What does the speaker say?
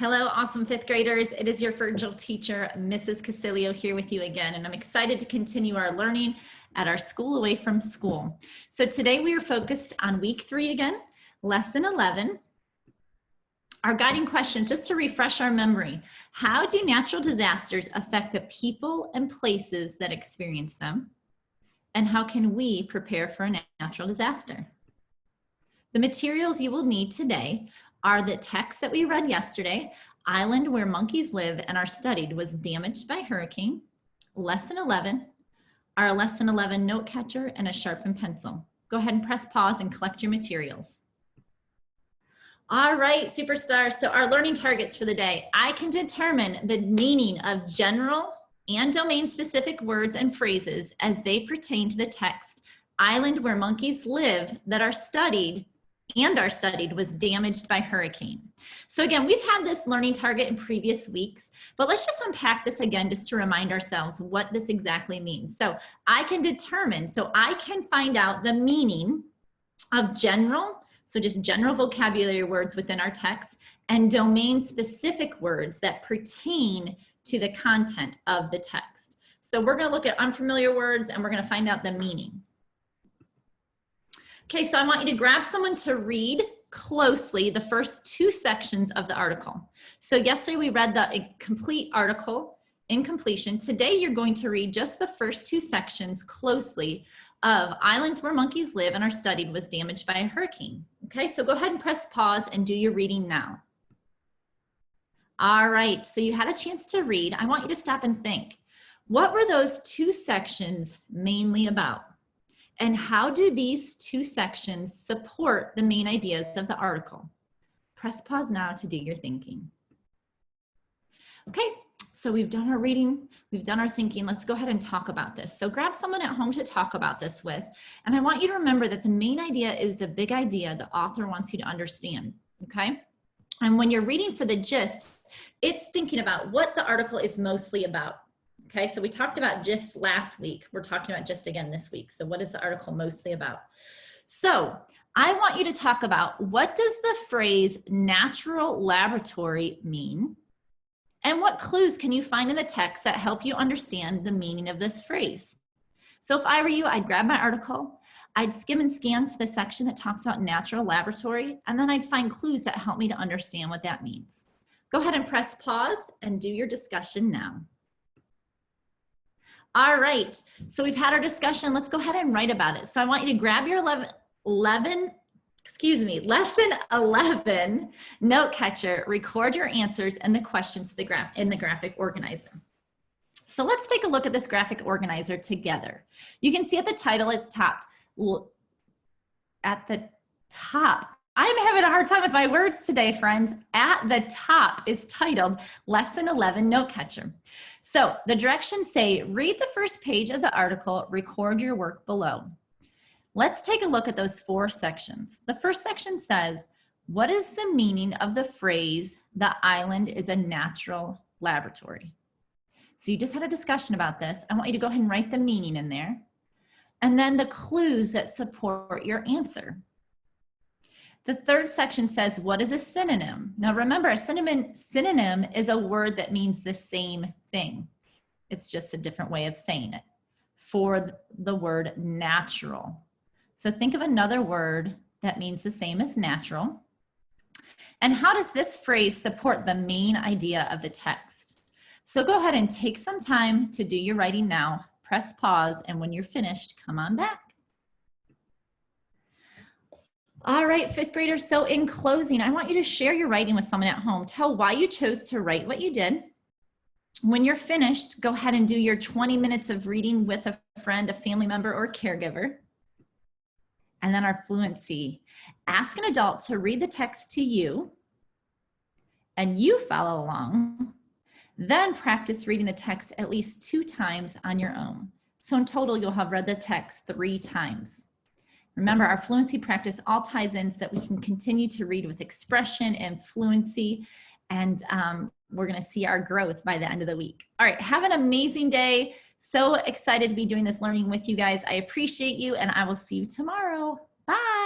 Hello, awesome fifth graders. It is your virtual teacher, Mrs. Casilio, here with you again, and I'm excited to continue our learning at our school away from school. So today we are focused on week 3 again, lesson 11. Our guiding question, just to refresh our memory, how do natural disasters affect the people and places that experience them? And how can we prepare for a natural disaster? The materials you will need today are the text that we read yesterday, Island Where Monkeys Live and Are Studied Was Damaged by Hurricane, Lesson 11, our Lesson 11 note catcher, and a sharpened pencil. Go ahead and press pause and collect your materials. All right, superstars, so our learning targets for the day. I can determine the meaning of general and domain-specific words and phrases as they pertain to the text, Island Where Monkeys Live that are studied was damaged by hurricane. So again, we've had this learning target in previous weeks, but let's just unpack this again just to remind ourselves what this exactly means. So I can find out the meaning of general, so just general vocabulary words within our text, and domain-specific words that pertain to the content of the text. So we're going to look at unfamiliar words and we're going to find out the meaning. Okay, so I want you to grab someone to read closely the first 2 sections of the article. So yesterday we read the complete article in completion. Today you're going to read just the first 2 sections closely of Islands Where Monkeys Live and Are Studied Was Damaged by a Hurricane. Okay, so go ahead and press pause and do your reading now. All right, so you had a chance to read. I want you to stop and think. What were those 2 sections mainly about? And how do these 2 sections support the main ideas of the article? Press pause now to do your thinking. Okay, so we've done our reading, we've done our thinking. Let's go ahead and talk about this. So grab someone at home to talk about this with. And I want you to remember that the main idea is the big idea the author wants you to understand, okay? And when you're reading for the gist, it's thinking about what the article is mostly about. Okay, so we talked about gist last week. We're talking about gist again this week. So what is the article mostly about? So I want you to talk about, what does the phrase natural laboratory mean? And what clues can you find in the text that help you understand the meaning of this phrase? So if I were you, I'd grab my article, I'd skim and scan to the section that talks about natural laboratory, and then I'd find clues that help me to understand what that means. Go ahead and press pause and do your discussion now. All right, so we've had our discussion. Let's go ahead and write about it. So I want you to grab your Lesson 11 note catcher, record your answers and the questions in the graphic organizer. So let's take a look at this graphic organizer together. You can see at the title it's at the top. I'm having a hard time with my words today, friends. At the top is titled Lesson 11 Note Catcher. So the directions say, read the first page of the article, record your work below. Let's take a look at those 4 sections. The first section says, what is the meaning of the phrase, the island is a natural laboratory? So you just had a discussion about this. I want you to go ahead and write the meaning in there. And then the clues that support your answer. The third section says, what is a synonym? Now remember, a synonym is a word that means the same thing. It's just a different way of saying it for the word natural. So think of another word that means the same as natural. And how does this phrase support the main idea of the text? So go ahead and take some time to do your writing now. Press pause, and when you're finished, come on back. All right, 5th graders, so in closing, I want you to share your writing with someone at home. Tell why you chose to write what you did. When you're finished, go ahead and do your 20 minutes of reading with a friend, a family member, or caregiver. And then our fluency. Ask an adult to read the text to you, and you follow along. Then practice reading the text at least 2 times on your own. So in total, you'll have read the text 3 times. Remember, our fluency practice all ties in so that we can continue to read with expression and fluency, and we're gonna see our growth by the end of the week. All right, have an amazing day. So excited to be doing this learning with you guys. I appreciate you, and I will see you tomorrow. Bye.